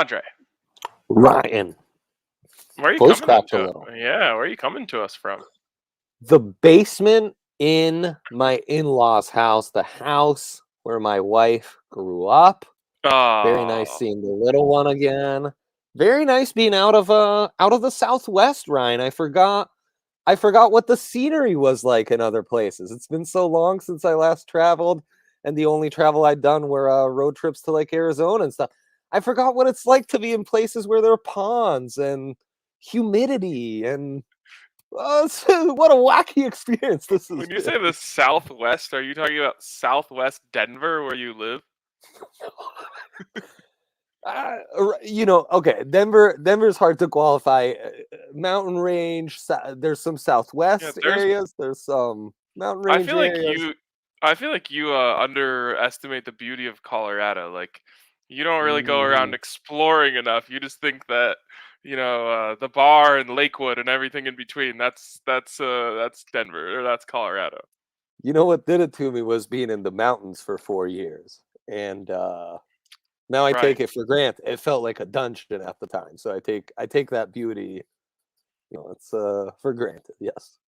Andre. Ryan. Where are you Voice coming cracked to? a little. Yeah, where are you coming to us from? The basement in my in-laws' house, the house where my wife grew up. Very nice Oh, seeing the little one again. Very nice being out of the Southwest, Ryan. I forgot what the scenery was like in other places. It's been so long since I last traveled, and the only travel I'd done were road trips to like Arizona and stuff. I forgot what it's like to be in places where there are ponds and humidity and what a wacky experience this is. when you say the Southwest, are you talking about Southwest Denver, where you live? Okay, Denver's hard to qualify. Mountain range, there's some Southwest areas, there's some mountain range areas. I feel like you underestimate the beauty of Colorado. Like, you don't really go around exploring enough. You just think that, the bar and Lakewood and everything in between, that's Denver, or that's Colorado. You know what did it to me was being in the mountains for 4 years. And now I take it for granted. It felt like a dungeon at the time. So I take that beauty, it's for granted. Yes.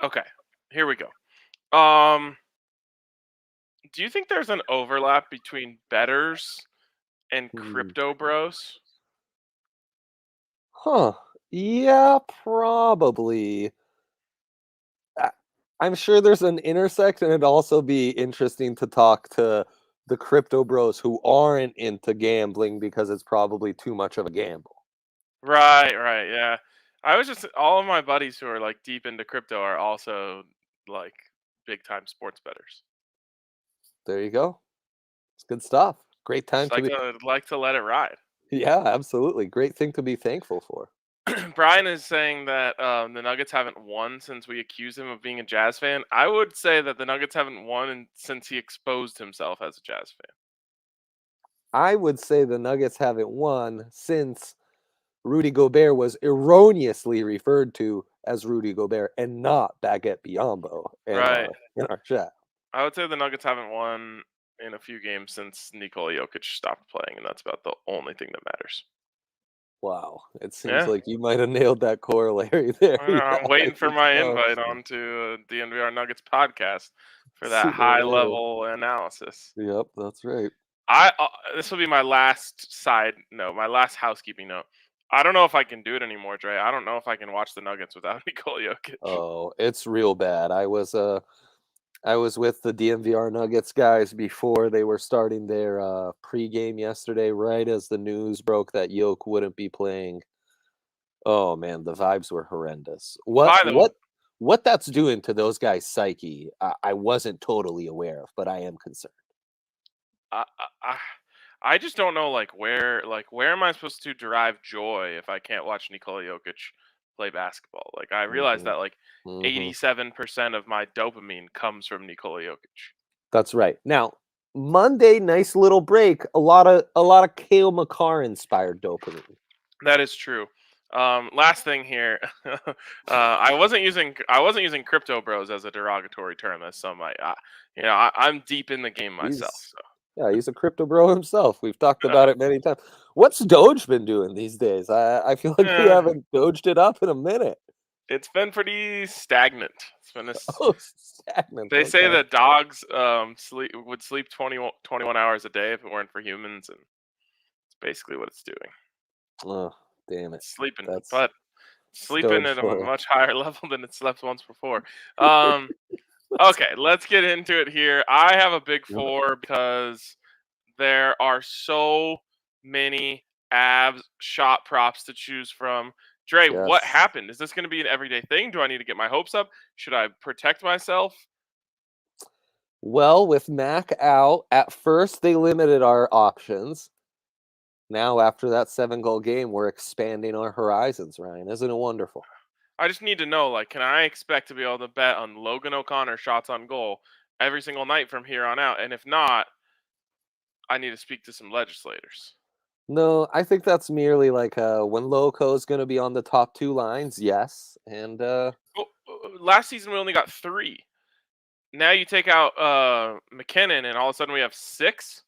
Okay, here we go. Do you think there's an overlap between bettors and crypto bros? Huh. Yeah, probably. I'm sure there's an intersect, and it'd also be interesting to talk to the crypto bros who aren't into gambling because it's probably too much of a gamble. Right, yeah. All of my buddies who are like deep into crypto are also like big time sports bettors. There you go. It's good stuff. Great time Just to be. like to let it ride. Yeah, absolutely. Great thing to be thankful for. Brian is saying that the Nuggets haven't won since we accused him of being a Jazz fan. I would say that the Nuggets haven't won since he exposed himself as a Jazz fan. I would say the Nuggets haven't won since Rudy Gobert was erroneously referred to as Rudy Gobert and not Baguette Biombo in our chat. I would say the Nuggets haven't won in a few games since Nikola Jokic stopped playing, and that's about the only thing that matters. Wow, it seems like you might have nailed that corollary there. I'm waiting for my invite onto DNVR Nuggets podcast for that high level analysis. Yep, that's right. This will be my last my last housekeeping note. I don't know if I can do it anymore, Dre. I don't know if I can watch the Nuggets without Nikola Jokic. Oh, it's real bad. I was with the DNVR Nuggets guys before they were starting their pregame yesterday, right as the news broke that Jokic wouldn't be playing. Oh man, the vibes were horrendous. What that's doing to those guys' psyche, I wasn't totally aware of, but I am concerned. I just don't know where am I supposed to derive joy if I can't watch Nikola Jokic play basketball? Like, I realize that 87% of my dopamine comes from Nikola Jokic. That's right. Now, Monday, nice little break. A lot of Cale Makar inspired dopamine. That is true. Last thing here, I wasn't using crypto bros as a derogatory term, as some might. I'm deep in the game myself. Yeah, he's a crypto bro himself. We've talked about it many times. What's Doge been doing these days? I feel like we haven't Doged it up in a minute. It's been pretty stagnant. It's been stagnant. They say that dogs would sleep 21 hours a day if it weren't for humans, and it's basically what it's doing. Oh, damn it. Sleeping at a much higher level than it slept once before. Okay, let's get into it here. I have a big four because there are so many Avs shot props to choose from. Dre, what happened? Is this going to be an everyday thing? Do I need to get my hopes up? Should I protect myself? Well, with Mac out, at first they limited our options. Now, after that 7-goal game, we're expanding our horizons, Ryan. Isn't it wonderful? I just need to know, can I expect to be able to bet on Logan O'Connor shots on goal every single night from here on out? And if not, I need to speak to some legislators. No, I think that's merely when Loco's going to be on the top 2 lines, yes. And last season we only got 3. Now you take out McKinnon, and all of a sudden we have 6.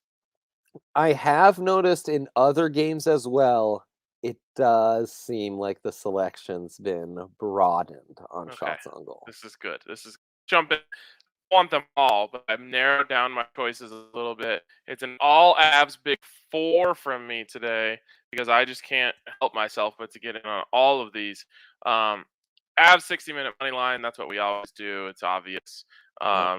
I have noticed in other games as well, it does seem like the selection's been broadened on Okay, shots on goal. this is good. This is jumping. Want them all, but I've narrowed down my choices a little bit. It's an all Avs big four from me today because I just can't help myself but to get in on all of these. Um, Avs 60-minute money line. That's what we always do. It's obvious. Yep.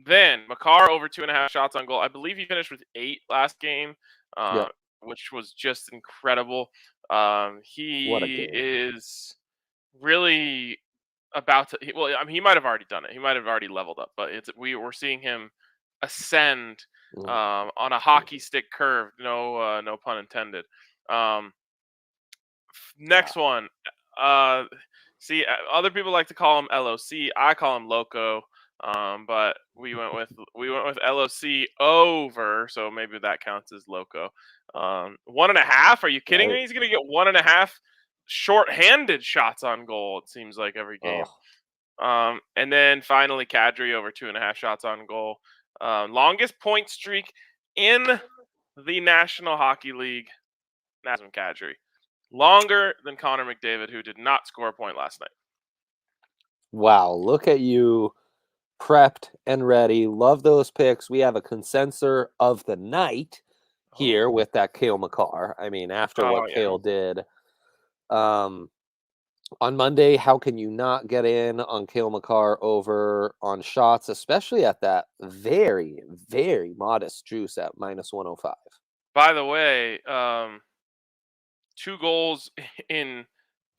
Then Makar over 2.5 shots on goal. I believe he finished with 8 last game, uh, Yep. which was just incredible. What a He game. is really about to. Well, I mean, he might have already done it. He might have already leveled up, but we're seeing him ascend Mm. on a hockey stick curve. No pun intended. Um, Next one. See, other people like to call him LOC. I call him Loco. But we went with LOC over, so maybe that counts as Loco. 1.5. Are you kidding Right. me? He's gonna get 1.5 short-handed shots on goal. It seems like every game. And then finally, Kadri over 2.5 shots on goal. Longest point streak in the National Hockey League. Nazem Kadri. Longer than Connor McDavid, who did not score a point last night. Wow, look at you, prepped and ready. Love those picks. We have a consensus of the night here with that Cale Makar. I mean, after what Cale did on Monday, how can you not get in on Cale Makar over on shots, especially at that very, very modest juice at -105? By the way, 2 goals in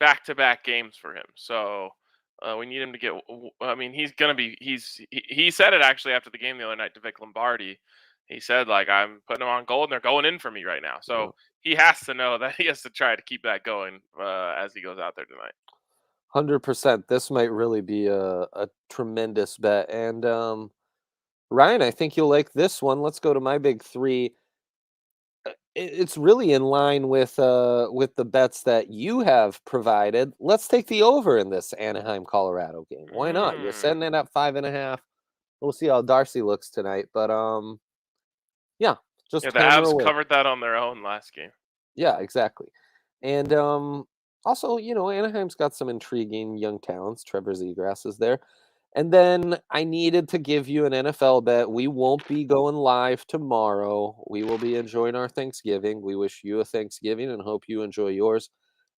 back-to-back games for him. So we need him to get. I mean, he's gonna be. He said it actually after the game the other night to Vic Lombardi. He said like, I'm putting him on goal and they're going in for me right now. So he has to know that he has to try to keep that going as he goes out there tonight. 100%. This might really be a tremendous bet. And Ryan, I think you'll like this one. Let's go to my big three. It's really in line with the bets that you have provided. Let's take the over in this Anaheim Colorado game. Why not? You're setting it at 5.5. We'll see how Darcy looks tonight, but yeah, just The hammer Avs away. covered that on their own last game. Yeah, exactly. And also, Anaheim's got some intriguing young talents. Trevor Zegras is there. And then I needed to give you an NFL bet. We won't be going live tomorrow. We will be enjoying our Thanksgiving. We wish you a Thanksgiving and hope you enjoy yours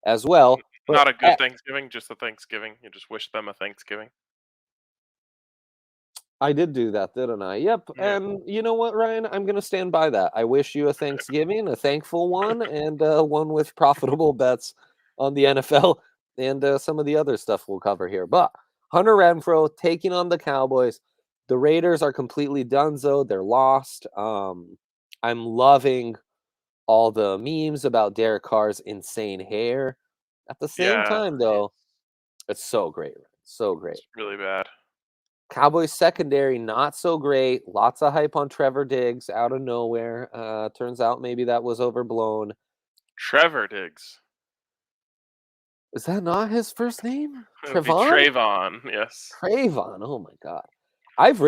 as well. But Not a good Thanksgiving, just a Thanksgiving. You just wish them a Thanksgiving. I did do that, didn't I? Yep. Yeah. And you know what, Ryan? I'm going to stand by that. I wish you a Thanksgiving, a thankful one, and one with profitable bets on the NFL and some of the other stuff we'll cover here. But Hunter Renfroe taking on the Cowboys. The Raiders are completely donezo. They're lost. I'm loving all the memes about Derek Carr's insane hair. At the same time, though, it's so great. So great. It's really bad. Cowboys secondary, not so great. Lots of hype on Trevor Diggs out of nowhere. Turns out maybe that was overblown. Trevor Diggs. Is that not his first name? Trayvon? Trayvon, yes. Trayvon. Oh my god. I've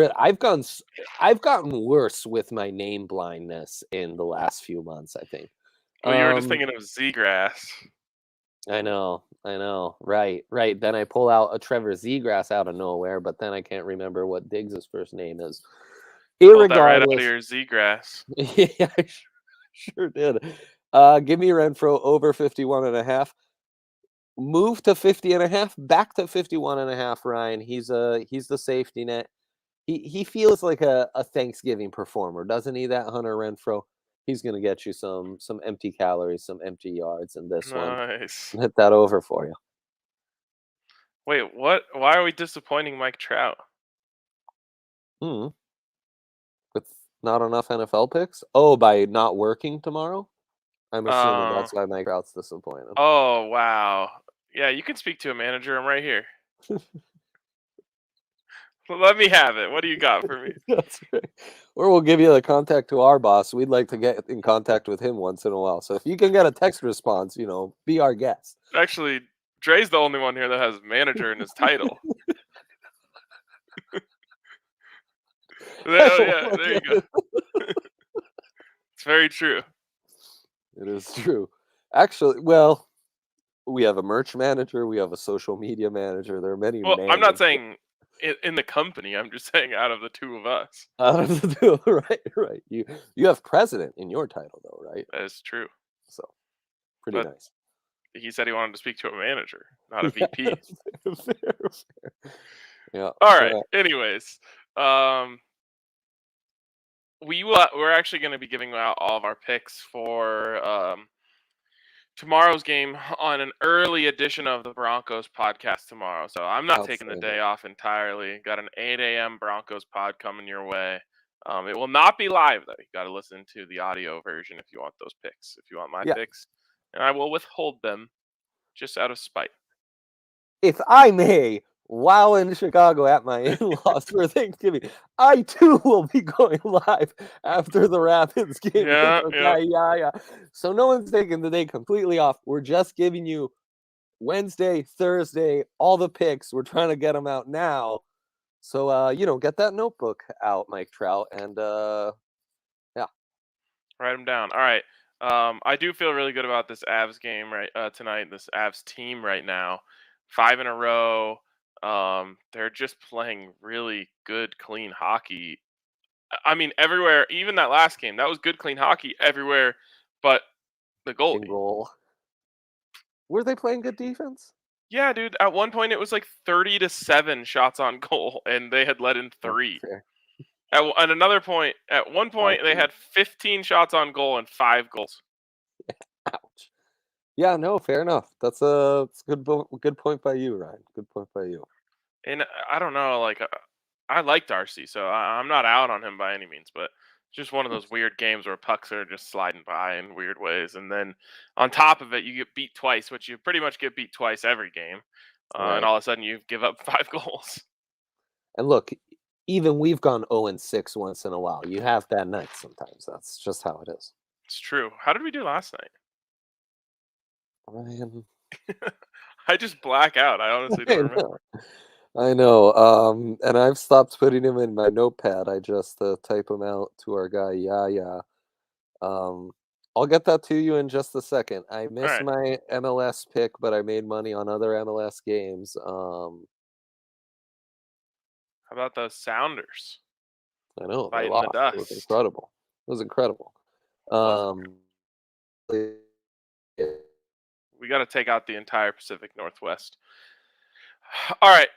gotten worse with my name blindness in the last few months, I think. Well, you were just thinking of Zegras. I know. Right. Then I pull out a Trevor Zegras out of nowhere, but then I can't remember what Diggs' first name is. Pulled that right out of your Zegras. Yeah, I sure did. Give me Renfroe over 51.5. Move to 50.5. Back to 51.5. Ryan, he's the safety net. He feels like a Thanksgiving performer, doesn't he? That Hunter Renfroe. He's gonna get you some empty calories, some empty yards in this one. Nice. Hit that over for you. Wait, what? Why are we disappointing Mike Trout? With not enough NFL picks? Oh, by not working tomorrow? I'm assuming that's why Mike Trout's disappointed. Oh, wow. Yeah, you can speak to a manager. I'm right here. Well, let me have it. What do you got for me? That's right. Or we'll give you the contact to our boss. We'd like to get in contact with him once in a while. So if you can get a text response, be our guest. Actually, Dre's the only one here that has manager in his title. Yeah, there you go. It's very true. It is true. Actually, well, we have a merch manager. We have a social media manager. There are many Well, I'm not managers saying in the company. I'm just saying out of the two of us. out of the two. Right. You have president in your title, though, right? That is true. So, pretty But nice. he said he wanted to speak to a manager, not a VP. Fair. Yeah. All right. Anyways, we're actually going to be giving out all of our picks for tomorrow's game on an early edition of the Broncos podcast tomorrow. So I'm not taking the day off entirely. Got an 8 a.m. Broncos pod coming your way. It will not be live, though. You got to listen to the audio version if you want those picks. If you want my picks, and I will withhold them just out of spite. If I may, while in Chicago at my in-laws for Thanksgiving, I too will be going live after the Rapids game. Yeah. So no one's taking the day completely off. We're just giving you Wednesday, Thursday, all the picks. We're trying to get them out now. So, get that notebook out, Mike Trout, and write them down. All right. I do feel really good about this Avs game tonight. This Avs team right now, 5 in a row. They're just playing really good, clean hockey. I mean, everywhere. Even that last game, that was good, clean hockey everywhere. But the goal. Were they playing good defense? Yeah, dude. At one point, it was like 30-7 shots on goal, and they had let in 3. At another point, at one point, they had 15 shots on goal and 5 goals. Ouch. Yeah, no, fair enough. That's a good point by you, Ryan. Good point by you. And I don't know, like I like Darcy, so I'm not out on him by any means, but just one of those weird games where pucks are just sliding by in weird ways, and then on top of it, you get beat twice, which you pretty much get beat twice every game, and all of a sudden you give up 5 goals. And look, even we've gone 0-6 once in a while. You have bad nights sometimes. That's just how it is. It's true. How did we do last night? Ryan. I just black out. I honestly don't remember. I know. And I've stopped putting him in my notepad. I just type him out to our guy. Yeah. I'll get that to you in just a second. I missed my MLS pick, but I made money on other MLS games. How about those Sounders? I know. Fighting the Ducks. It was incredible. We got to take out the entire Pacific Northwest. All right.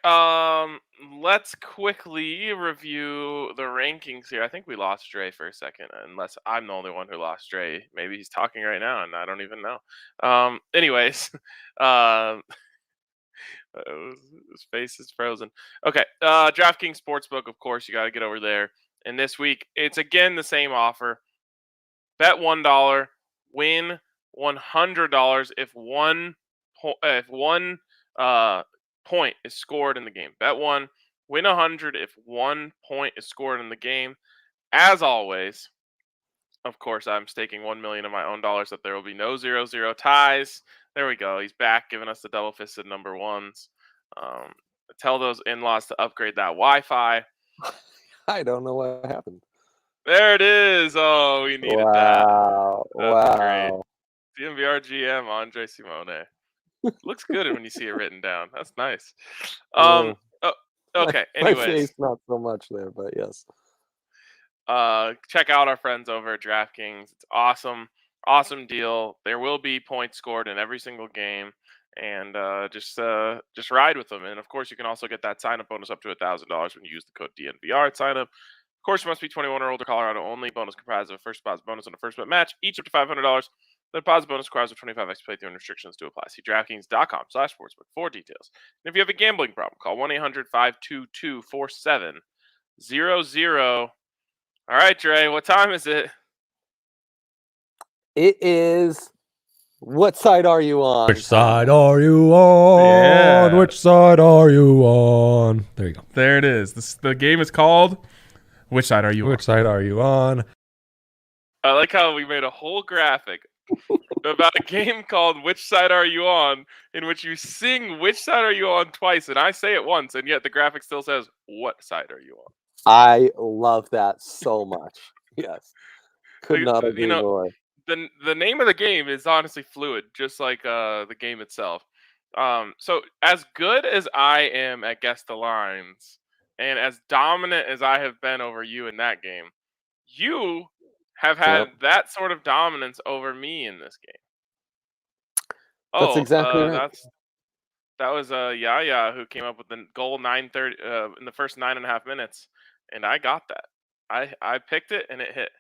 Let's quickly review the rankings here. I think we lost Dre for a second, unless I'm the only one who lost Dre. Maybe he's talking right now, and I don't even know. Anyways, his face is frozen. Okay. DraftKings Sportsbook, of course, you got to get over there. And this week, it's again the same offer. Bet $1, win $100 if one point is scored in the game. Bet 1, win 100 if 1 point is scored in the game. As always, of course, I'm staking $1 million of my own dollars that there will be no 0-0 ties. There we go. He's back, giving us the double-fisted number ones. Tell those in-laws to upgrade that Wi-Fi. I don't know what happened. There it is. Oh, we needed that. That's great. DNVR GM Andre Simone. Looks good when you see it written down. That's nice. Okay. Anyways, my face not so much there, but yes. Check out our friends over at DraftKings. It's awesome deal. There will be points scored in every single game, and just ride with them. And of course, you can also get that sign-up bonus up to $1,000 when you use the code DNVR at sign-up. Of course, you must be 21 or older, Colorado only. Bonus comprised of a first deposit bonus and a first bet match, each up to $500. The deposit bonus requires a 25x playthrough and restrictions to apply. See DraftKings.com/sportsbook for details. And if you have a gambling problem, call 1-800-522-4700. All right, Dre, what time is it? It is. What side are you on? Which side are you on? Yeah. Which side are you on? There you go. There it is. The game is called Which Side Are You On? Which side are you on? I like how we made a whole graphic about a game called Which Side Are You On, in which you sing Which Side Are You On twice, and I say it once, and yet the graphic still says What Side Are You On? I love that so much. Yes. Could not agree more. The name of the game is honestly fluid, just like the game itself. So as good as I am at guess the lines, and as dominant as I have been over you in that game, you have had that sort of dominance over me in this game. That's exactly right. That was Yaya who came up with the goal 9:30 in the first 9.5 minutes, and I got that. I picked it and it hit.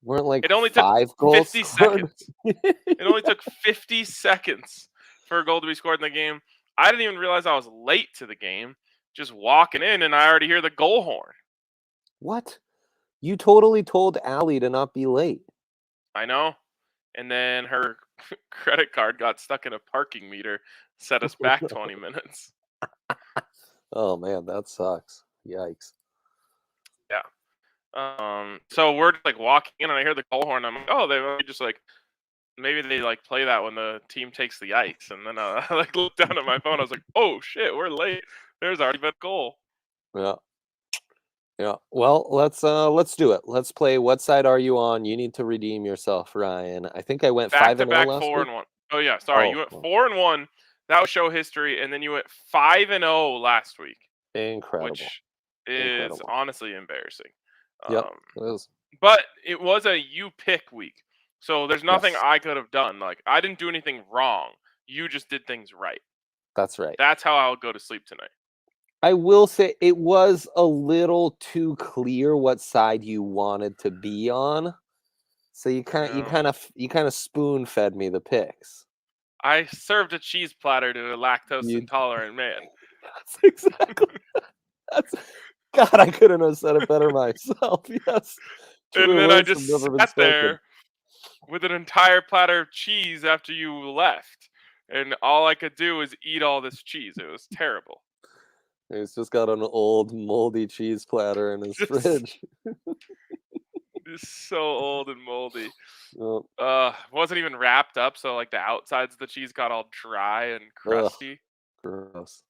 Weren't like it only 5 took goals 50 scored? seconds. It only took 50 seconds for a goal to be scored in the game. I didn't even realize I was late to the game. Just walking in, and I already hear the goal horn. What? You totally told Allie to not be late. I know. And then her credit card got stuck in a parking meter, set us back 20 minutes. Oh man, that sucks. Yikes. Yeah. So we're just like walking in, and I hear the goal horn. I'm like, oh, they just like maybe they like play that when the team takes the ice. And then I like looked down at my phone. I was like, oh shit, we're late. There's already been a goal. Yeah. Yeah. Well, let's do it. Let's play. What side are you on? You need to redeem yourself, Ryan. I think I went 5-0 last 4-1. Oh yeah, sorry. You went 4-1. That was show history, and then you went 5-0 last week. Incredible. Which is honestly embarrassing. Yep. It is. But it was a you pick week. So there's nothing I could have done. Like I didn't do anything wrong. You just did things right. That's right. That's how I'll go to sleep tonight. I will say it was a little too clear what side you wanted to be on. So you kind of spoon fed me the picks. I served a cheese platter to a lactose intolerant man. That's exactly. God, I couldn't have said it better myself. Yes. And then I just sat there with an entire platter of cheese after you left. And all I could do was eat all this cheese. It was terrible. He's just got an old moldy cheese platter in his fridge. It's so old and moldy. Wasn't even wrapped up, so like the outsides of the cheese got all dry and crusty. Gross.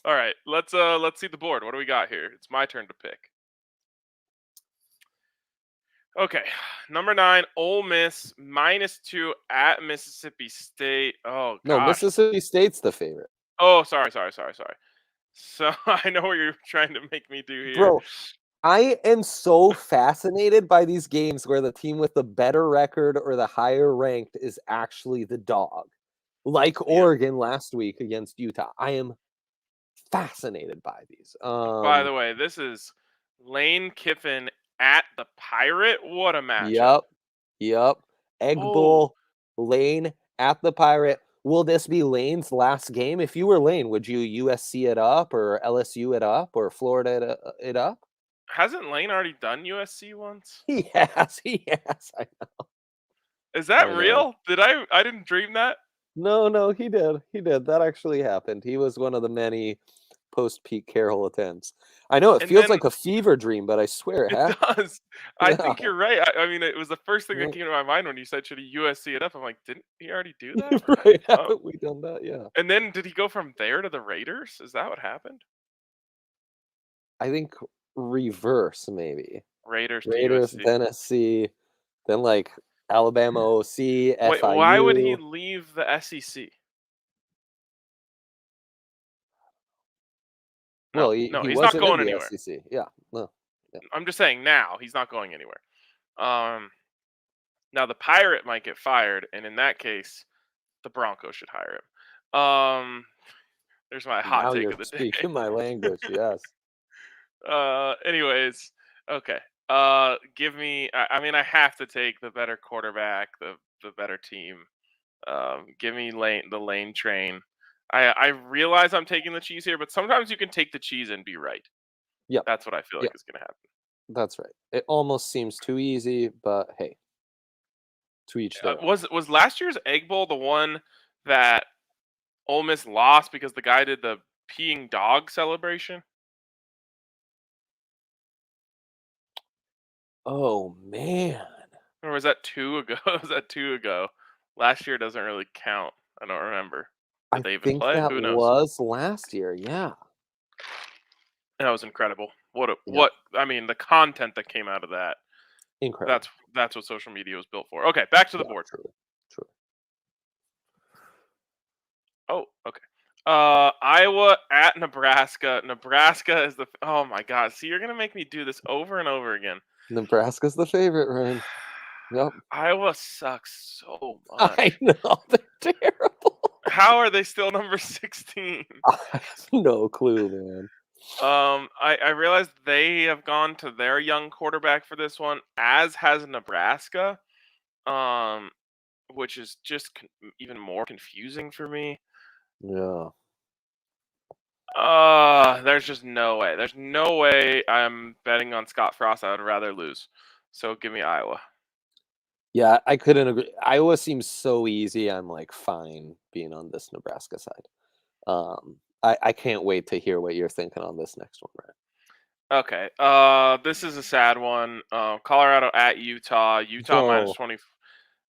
All right, let's see the board. What do we got here? It's my turn to pick. Okay, number 9, Ole Miss -2 at Mississippi State. Oh, gosh. No, Mississippi State's the favorite. Oh, sorry. So I know what you're trying to make me do here. Bro, I am so fascinated by these games where the team with the better record or the higher ranked is actually the dog. Like Oregon last week against Utah. I am fascinated by these. By the way, this is Lane Kiffin at the Pirate. What a matchup. Yep. Egg Bowl, Lane at the Pirate. Will this be Lane's last game? If you were Lane, would you USC it up or LSU it up or Florida it up? Hasn't Lane already done USC once? He has. I know. Is that real? I didn't dream that? No, he did. That actually happened. He was one of the many post-Pete Carroll attempts. I know it feels like a fever dream, but I swear it does. I think you're right. I mean, it was the first thing that came to my mind when you said, should he USC it up? I'm like, didn't he already do that? Right. Haven't we done that? Yeah. And then did he go from there to the Raiders? Is that what happened? I think reverse, maybe. Raiders, Tennessee, then like Alabama OC, FIU. Wait, why would he leave the SEC? No, he's not going anywhere. SEC. Yeah, no. Yeah. I'm just saying now he's not going anywhere. Now the Pirate might get fired, and in that case, the Broncos should hire him. There's my hot take of the day. Speaking my language, yes. Anyways, okay. Give me. I mean, I have to take the better quarterback, the better team. Give me the Lane train. I realize I'm taking the cheese here, but sometimes you can take the cheese and be right. Yeah, that's what I feel like is going to happen. That's right. It almost seems too easy, but hey, to each their own. Was last year's Egg Bowl the one that Ole Miss lost because the guy did the peeing dog celebration? Oh man! Or was that 2 ago? Was that 2 ago? Last year doesn't really count. I don't remember. Did they even play? That Who knows? Was last year, yeah. That was incredible. What I mean, the content that came out of that Incredible. That's what social media was built for. Okay, back to the board. Truly. Oh, okay. Iowa at Nebraska. Nebraska is oh my God. See, you're gonna make me do this over and over again. Nebraska's the favorite, Ryan. Yep. Iowa sucks so much. I know, they're terrible. How are they still number 16? I have no clue, man. I realized they have gone to their young quarterback for this one, as has Nebraska. Which is just even more confusing for me. Yeah. There's just no way. There's no way I'm betting on Scott Frost. I would rather lose. So give me Iowa. Yeah, I couldn't agree. Iowa seems so easy. I'm like fine being on this Nebraska side. I can't wait to hear what you're thinking on this next one, Ryan. Okay. This is a sad one. Colorado at Utah. Utah minus 20.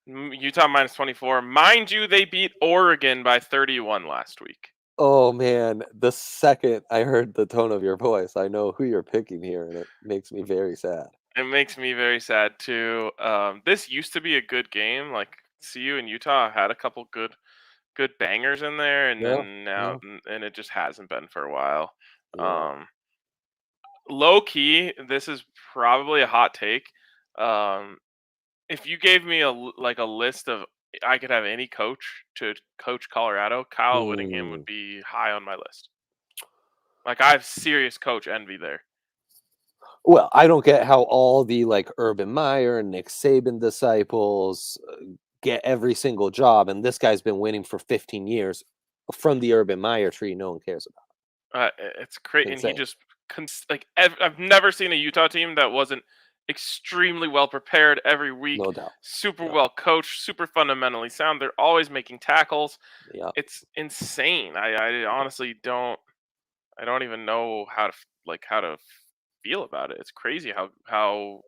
Utah minus 24. Mind you, they beat Oregon by 31 last week. Oh man, the second I heard the tone of your voice, I know who you're picking here, and it makes me very sad. It makes me very sad too. This used to be a good game. Like CU and Utah had a couple good bangers in there, and then now and it just hasn't been for a while. Yeah. Low key, this is probably a hot take. If you gave me a list of I could have any coach to coach Colorado, Kyle Whittingham would be high on my list. Like I have serious coach envy there. Well, I don't get how all the like Urban Meyer and Nick Saban disciples get every single job, and this guy's been winning for 15 years from the Urban Meyer tree. No one cares about. It's crazy, and he just I've never seen a Utah team that wasn't extremely well prepared every week. No doubt. Super well coached, super fundamentally sound. They're always making tackles. Yeah. It's insane. I honestly don't. I don't even know how to feel about it. It's crazy how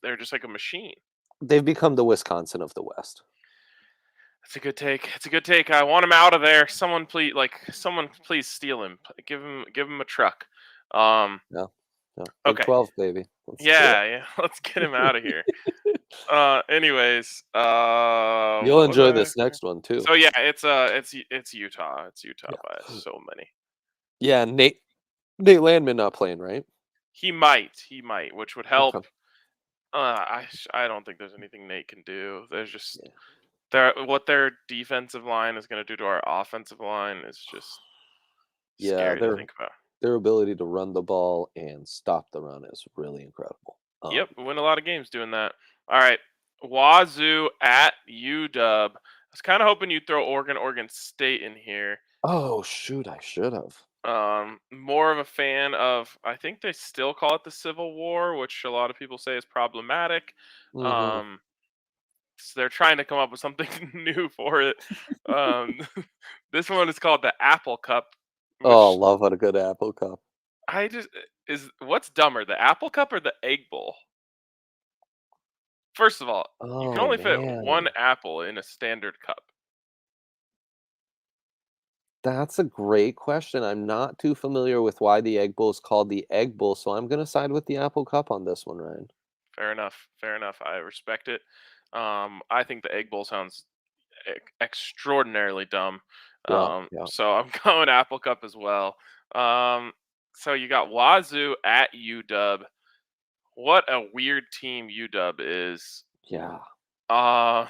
they're just like a machine. They've become the Wisconsin of the West. It's a good take. It's a good take. I want him out of there. Someone please steal him. Give him a truck. Yeah. Big Okay. 12, baby. Yeah. Let's get him out of here. Anyways, you'll enjoy this next one too. So yeah, it's Utah. It's Utah by so many. Yeah, Nate Landman not playing, right? He might, which would help. Okay. I don't think there's anything Nate can do. There's just what their defensive line is going to do to our offensive line is just scary to think about. Their ability to run the ball and stop the run is really incredible. Yep, win a lot of games doing that. All right, Wazoo at UW. I was kind of hoping you'd throw Oregon State in here. Oh shoot, I should have. More of a fan of, I think they still call it the Civil War, which a lot of people say is problematic. So they're trying to come up with something new for it. This one is called the Apple Cup. Love a good Apple Cup. What's dumber, the Apple Cup or the Egg Bowl? First of all, you can only fit one apple in a standard cup. That's a great question. I'm not too familiar with why the Egg Bowl is called the Egg Bowl, so I'm going to side with the Apple Cup on this one, Ryan. Fair enough. I respect it. I think the Egg Bowl sounds extraordinarily dumb. So I'm going Apple Cup as well. So you got Wazoo at UW. What a weird team UW is. Yeah. I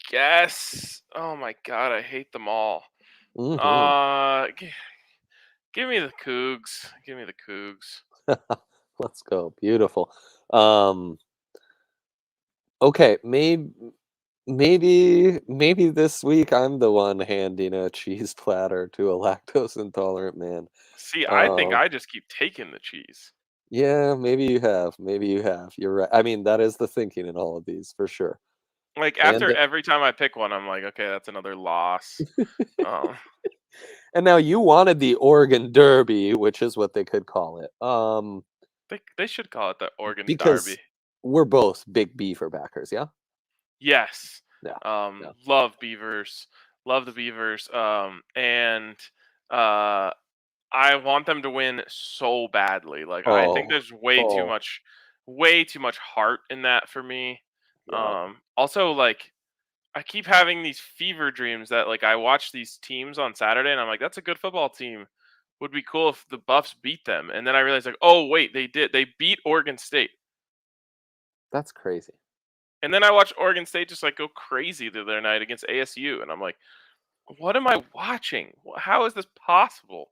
guess. Oh my God, I hate them all. Give me the Cougs. Give me the Cougs. Let's go. Beautiful. Okay, maybe this week I'm the one handing a cheese platter to a lactose intolerant man. See, I think I just keep taking the cheese. Yeah, maybe you have. You're right. I mean, that is the thinking in all of these for sure. Like after every time I pick one, I'm like, okay, that's another loss. And now you wanted the Oregon Derby, which is what they could call it. They should call it the Oregon because Derby. We're both big Beaver backers, yeah? Yes. Yeah. Love Beavers. Love the Beavers. And I want them to win so badly. Like I think there's way too much heart in that for me. Yeah. Also, like I keep having these fever dreams that like I watch these teams on Saturday and I'm like, that's a good football team. Would be cool if the Buffs beat them. And then I realized like, oh wait, they did. They beat Oregon State. That's crazy. And then I watched Oregon State just like go crazy the other night against ASU, and I'm like, what am I watching? How is this possible?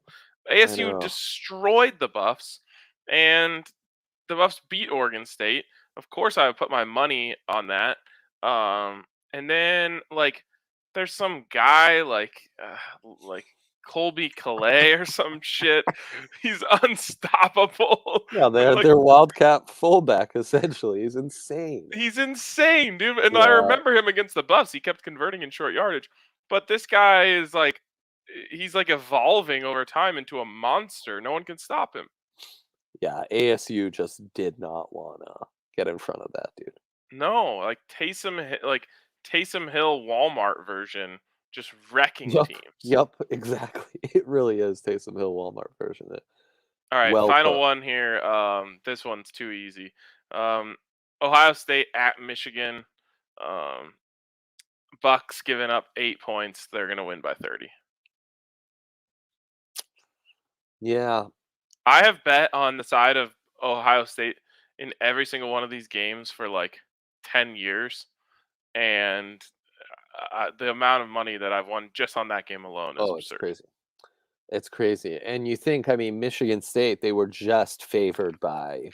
I ASU know. destroyed the Buffs, and the Buffs beat Oregon State. Of course, I would put my money on that. And then like, there's some guy like Colby Calais or some shit. He's unstoppable. Yeah, they're Like, they're Wildcat fullback essentially. He's insane. he's insane, dude. And I Yeah, remember him against the Buffs. He kept converting in short yardage. But this guy is like, he's like evolving over time into a monster. No one can stop him. yeah. ASU just did not wanna get in front of that dude. No, like Taysom Hill Walmart version, just wrecking Yup, teams. yup, exactly. It really is Taysom Hill Walmart version. All right, Well final put. one here. This one's too easy. Um, Ohio State at Michigan. Um, Bucks giving up 8 points. They're gonna win by 30. Yeah. I have bet on the side of Ohio State in every single one of these games for like 10 years, and the amount of money that I've won just on that game alone is Oh, it's absurd. crazy. It's crazy. And you think, I mean, Michigan State, they were just favored by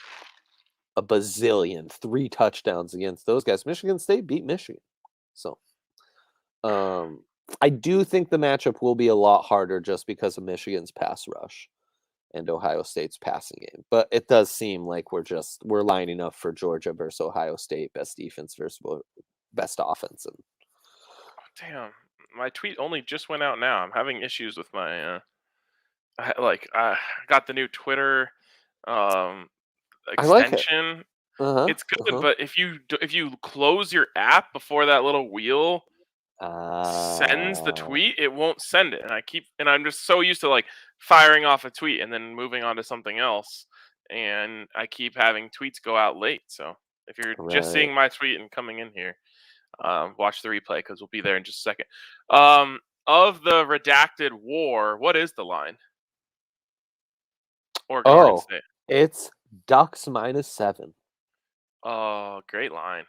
a bazillion, 3 touchdowns against those guys. Michigan State beat Michigan. So, I do think the matchup will be a lot harder just because of Michigan's pass rush and Ohio State's passing game. But it does seem like we're lining up for Georgia versus Ohio State, best defense versus best offense. And Damn, my tweet only just went out now. I'm having issues with my I got the new Twitter um I like it. extension. Uh-huh. It's good, Uh-huh. but if you close your app before that little wheel sends the Uh, tweet, it won't send it. And I'm just so used to like firing off a tweet and then moving on to something else. And I keep having tweets go out late. So if you're just right. seeing my tweet and coming in here, watch the replay because we'll be there in just a second. Of the redacted war, what is the line? Oregon Oh, State. it's Ducks -7. Oh, great line.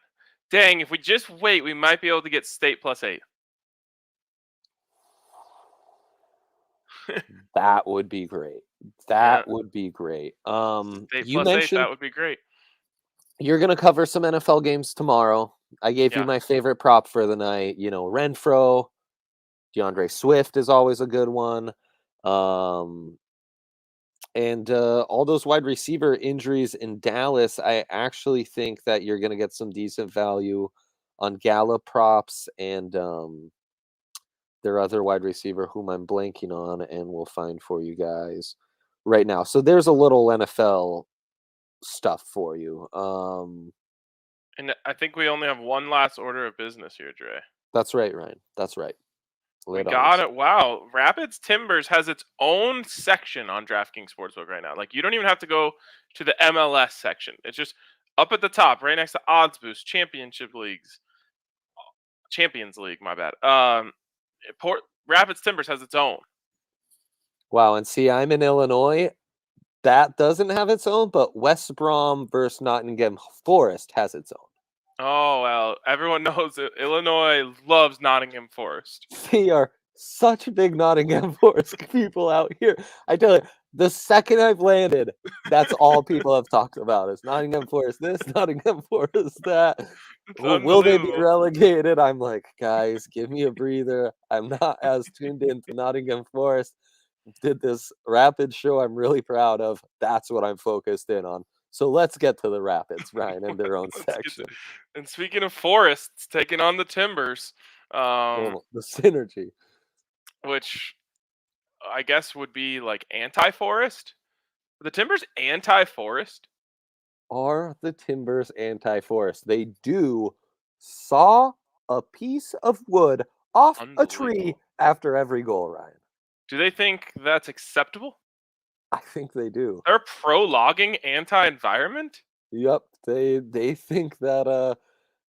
Dang, if we just wait, we might be able to get State +8. That would be great. Yeah, That would be great. State You +8, mentioned that would be great. you're gonna cover some NFL games tomorrow. I gave you Yeah. my favorite prop for the night. Renfro, DeAndre Swift is always a good one. And all those wide receiver injuries in Dallas, I actually think that you're gonna get some decent value on Gallup props and their other wide receiver whom I'm blanking on and will find for you guys right now. So there's a little NFL stuff for you. And I think we only have one last order of business here, Dre. That's right, Ryan. That's right. We Lay it on got us. it. Wow. Rapids Timbers has its own section on DraftKings Sportsbook right now. Like, you don't even have to go to the MLS section. It's just up at the top, right next to Odds Boost, Champions League, my bad. Rapids Timbers has its own. Wow, and see, I'm in Illinois. That doesn't have its own, but West Brom versus Nottingham Forest has its own. Oh, well, everyone knows that Illinois loves Nottingham Forest. They are such big Nottingham Forest people out here. I tell you, the second I've landed, that's all people have talked about is Nottingham Forest this, Nottingham Forest that. It's Will they be unbelievable. relegated? I'm like, guys, give me a breather. I'm not as tuned into Nottingham Forest. Did this Rapids show I'm really proud of. That's what I'm focused in on. So let's get to the Rapids, Ryan, in their own section. And speaking of forests taking on the Timbers, Oh, the synergy. which I guess would be like anti-forest. The Timbers anti-forest. Are the Timbers anti-forest? They do saw a piece of wood off a tree Unbelievable. after every goal, Ryan. Do they think that's acceptable? I think they do. They're pro-logging anti-environment? Yep. They think that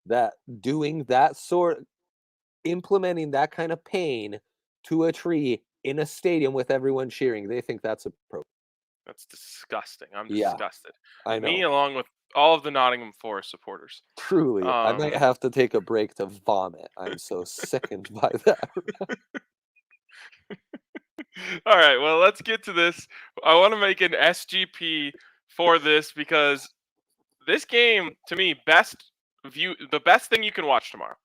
that doing that implementing that kind of pain to a tree in a stadium with everyone cheering, they think that's appropriate. That's disgusting. I'm Yeah, disgusted. I know. Me along with all of the Nottingham Forest supporters. Truly, I might have to take a break to vomit. I'm so sickened by that. All right, well, let's get to this. I want to make an SGP for this because this game, to me, the best thing you can watch tomorrow.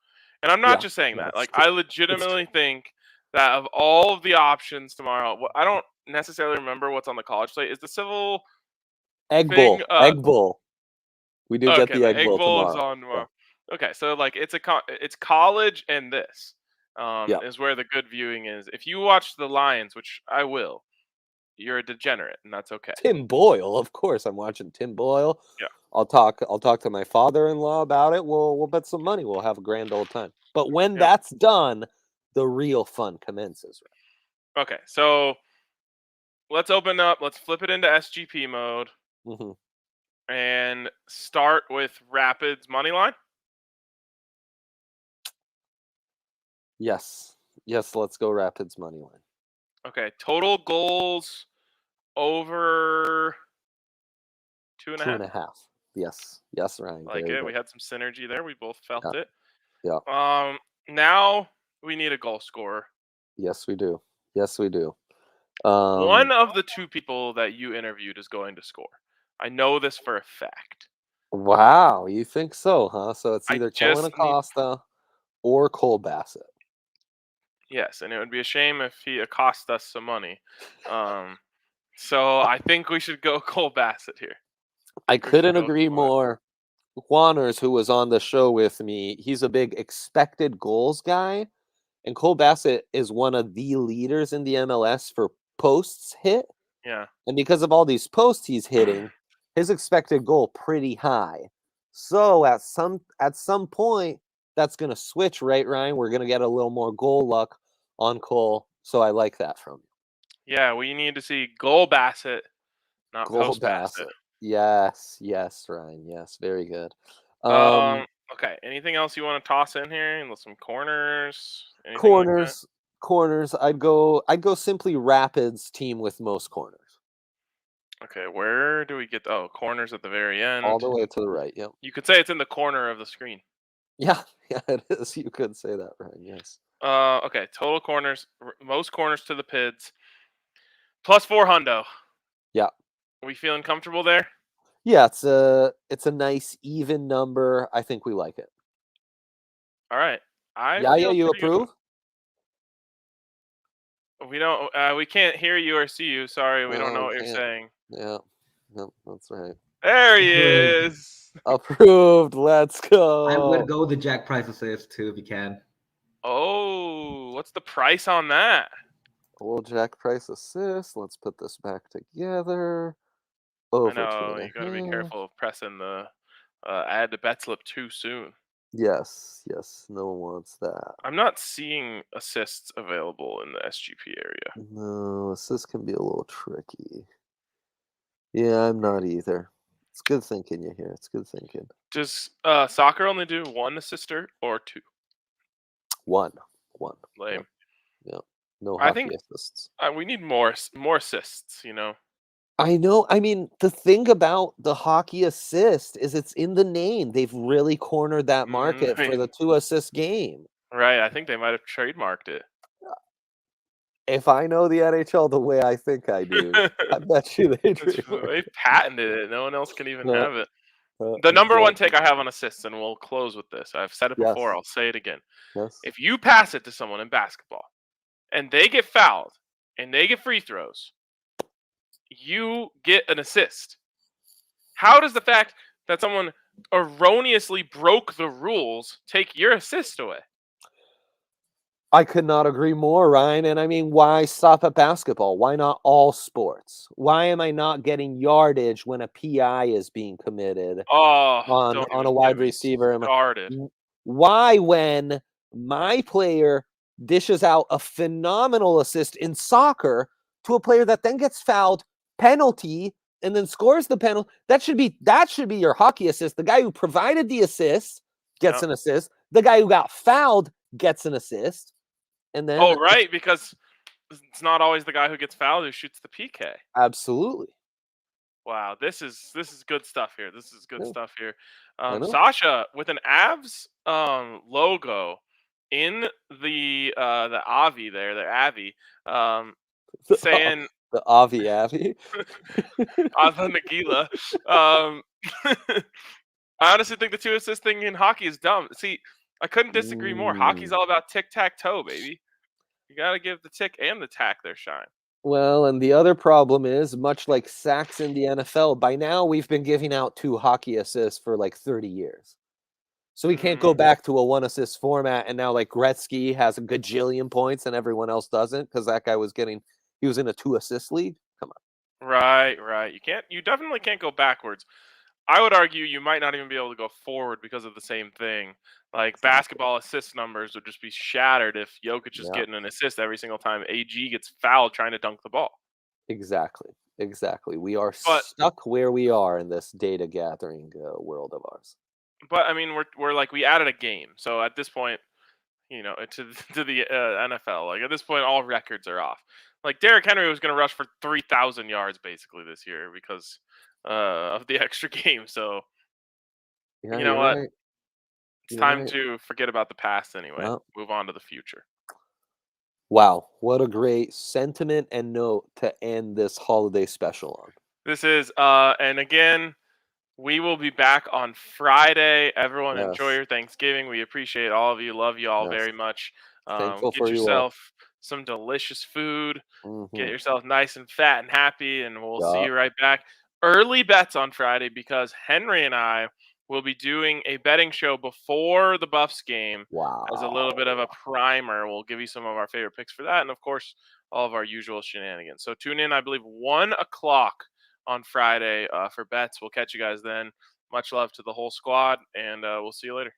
And I'm not Yeah, just saying that. that's Like, true. I legitimately think that of all of the options tomorrow, I don't necessarily remember what's on the college slate. Is the civil Egg thing? bowl. Egg bowl. We do get Okay, the the egg Egg bowl Bowl is tomorrow. on tomorrow. Okay, so like it's college and this Yeah. is where the good viewing is. If you watch the Lions, which I will, you're a degenerate, and that's okay. Tim Boyle, of course. I'm watching Tim Boyle. Yeah. I'll talk to my father-in-law about it. We'll bet some money. We'll have a grand old time. But when Yep. that's done, the real fun commences. Okay, so let's open up. Let's flip it into SGP mode Mm-hmm. and start with Rapids money line. Yes. Let's go Rapids money line. Okay, total goals over 2.5. 2.5. Yes, Ryan. Like very it. good. We had some synergy there. We both felt it. Yeah. Now we need a goal scorer. Yes, we do. One of the two people that you interviewed is going to score. I know this for a fact. Wow, you think so, huh? So it's I either just Kellen Acosta or Cole Bassett. Yes, and it would be a shame if he cost us some money. So I think we should go Cole Bassett here. I couldn't agree more. Juaners, who was on the show with me, he's a big expected goals guy. And Cole Bassett is one of the leaders in the MLS for posts hit. Yeah. And because of all these posts he's hitting, his expected goal pretty high. So at some point, that's going to switch, right, Ryan? We're going to get a little more goal luck on Cole. So I like that from you. Yeah, we need to see goal Bassett, not Goal post Bassett. Yes, Ryan. Yes, very good. Okay. Anything else you want to toss in here? Some corners? Corners. I'd go simply Rapids team with most corners. Okay, where do we get? Oh, corners at the very end. All the way to the right. Yep. You could say it's in the corner of the screen. Yeah, it is. You could say that, Ryan. Yes. Okay. Total corners, most corners to the PIDs, plus 400. Yeah. Are we feeling comfortable there? Yeah, it's a nice even number. I think we like it. All right. You approve? We don't. We can't hear you or see you. Sorry, we don't know what you're saying. Yeah, no, that's right. There he is. Approved. Let's go. I would go with the Jack Price assist too, if you can. Oh, what's the price on that? A little Jack Price assist. Let's put this back together. I know you got to be careful of pressing the add to bet slip too soon. Yes. No one wants that. I'm not seeing assists available in the SGP area. No, assists can be a little tricky. Yeah, I'm not either. It's good thinking you here. It's good thinking. Does soccer only do one assister or two? One. Lame. Yeah. No hockey assists. We need more assists, you know. I know. I mean, the thing about the hockey assist is it's in the name. They've really cornered that market for the 2-assist game. Right. I think they might have trademarked it. If I know the NHL the way I think I do, I bet you they patented it. No one else can even have it. The number one take I have on assists, and we'll close with this. I've said it before. I'll say it again. Yes. If you pass it to someone in basketball and they get fouled and they get free throws, you get an assist. How does the fact that someone erroneously broke the rules take your assist away? I could not agree more, Ryan. And I mean, why stop at basketball? Why not all sports? Why am I not getting yardage when a PI is being committed on a wide receiver? Why, when my player dishes out a phenomenal assist in soccer to a player that then gets fouled penalty and then scores the penalty. That should be your hockey assist. The guy who provided the assist gets an assist. The guy who got fouled gets an assist. And then right, because it's not always the guy who gets fouled who shoots the PK. Absolutely. Wow, this is good stuff here. This is good stuff here. Sasha with an Avs logo in the Avi there, the Avi, saying the Avi Avi. Ava Nagila. I honestly think the 2 assist thing in hockey is dumb. See, I couldn't disagree more. Hockey's all about tic-tac-toe, baby. You got to give the tick and the tack their shine. Well, and the other problem is, much like sacks in the NFL, by now we've been giving out 2 hockey assists for like 30 years. So we can't go back to a 1 assist format, and now like Gretzky has a gajillion points and everyone else doesn't because that guy was he was in a 2 assist league. Come on. Right. You definitely can't go backwards. I would argue you might not even be able to go forward because of the same thing. Like basketball assist numbers would just be shattered if Jokic is getting an assist every single time AG gets fouled trying to dunk the ball. Exactly. We are stuck where we are in this data gathering world of ours. But I mean, we're like, we added a game, so at this point, to the NFL, like at this point, all records are off. Like Derrick Henry was going to rush for 3,000 yards basically this year because of the extra game. So you know what? Right. It's time to forget about the past anyway. Well, move on to the future. Wow, what a great sentiment and note to end this holiday special on. This is, and again, we will be back on Friday. Everyone enjoy your Thanksgiving. We appreciate all of you. Love you all very much. Thankful get for yourself some delicious food. Get yourself nice and fat and happy, and we'll see you right back. Early bets on Friday because Henry and I will be doing a betting show before the Buffs game as a little bit of a primer. We'll give you some of our favorite picks for that, and of course, all of our usual shenanigans. So tune in, I believe, 1 o'clock on Friday for bets. We'll catch you guys then. Much love to the whole squad, and we'll see you later.